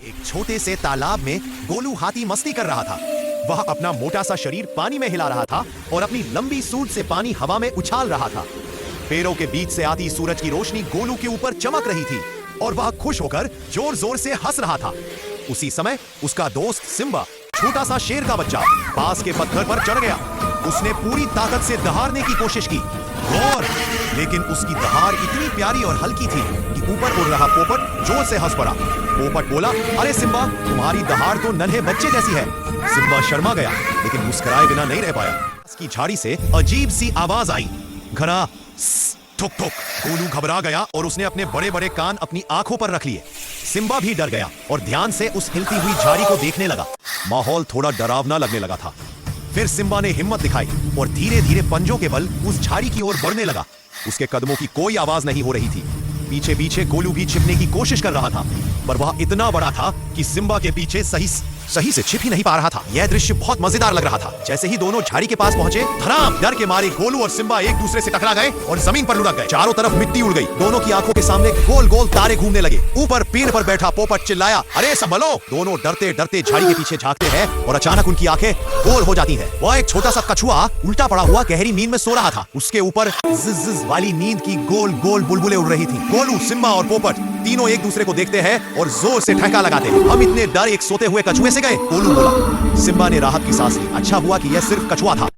एक छोटे से तालाब में गोलू हाथी मस्ती कर रहा था। वह अपना मोटा सा शरीर पानी में हिला रहा था और अपनी लंबी सूंड से पानी हवा में उछाल रहा था। पेड़ों के बीच से आती सूरज की रोशनी गोलू के ऊपर चमक रही थी और वह खुश होकर जोर जोर से हंस रहा था। उसी समय उसका दोस्त सिम्बा, छोटा सा शेर का बच्चा, पास के पत्थर पर चढ़ गया। उसने पूरी ताकत से दहाड़ने की कोशिश की और लेकिन उसकी दहाड़ इतनी प्यारी और हल्की थी कि ऊपर उड़ रहा पोपट जोर से हंस पड़ा। पोपट बोला, अरे सिम्बा, तुम्हारी दहाड़ तो नन्हे बच्चे जैसी है। सिम्बा शर्मा गया लेकिन मुस्कुराए बिना नहीं रह पाया। उसकी झाड़ी से अजीब सी आवाज आई, घना ठुक ठुक। गोलू घबरा गया और उसने अपने बड़े बड़े कान अपनी आंखों पर रख लिए। सिम्बा भी डर गया और ध्यान से उस हिलती हुई झाड़ी को देखने लगा। माहौल थोड़ा डरावना लगने लगा था। फिर सिम्बा ने हिम्मत दिखाई और धीरे धीरे पंजों के बल उस झाड़ी की ओर बढ़ने लगा। उसके कदमों की कोई आवाज नहीं हो रही थी। पीछे पीछे गोलू भी छिपने की कोशिश कर रहा था, पर वह इतना बड़ा था कि सिम्बा के पीछे सही से छिप ही नहीं पा रहा था। यह दृश्य बहुत मजेदार लग रहा था। जैसे ही दोनों झाड़ी के पास पहुंचे, धड़ाम, डर के मारे गोलू और सिम्बा एक दूसरे से टकरा गए और जमीन पर लुढ़क गए। चारों तरफ मिट्टी उड़ गई। दोनों की आंखों के सामने गोल गोल तारे घूमने लगे। ऊपर पेड़ पर बैठा पोपट चिल्लाया, अरे संभलो। दोनों डरते डरते झाड़ी के पीछे झांकते हैं और अचानक उनकी आंखें गोल हो जाती हैं। वह एक छोटा सा कछुआ उल्टा पड़ा हुआ गहरी नींद में सो रहा था। उसके ऊपर जिज वाली नींद की गोल गोल बुलबुलें उड़ रही थी। गोलू, सिम्बा और पोपट तीनों एक दूसरे को देखते हैं और जोर से ठहाका लगाते हैं। हम इतने डर एक सोते हुए कछुए से गए, गोलू बोला। सिम्बा ने राहत की सांस ली। अच्छा हुआ कि यह सिर्फ कछुआ था।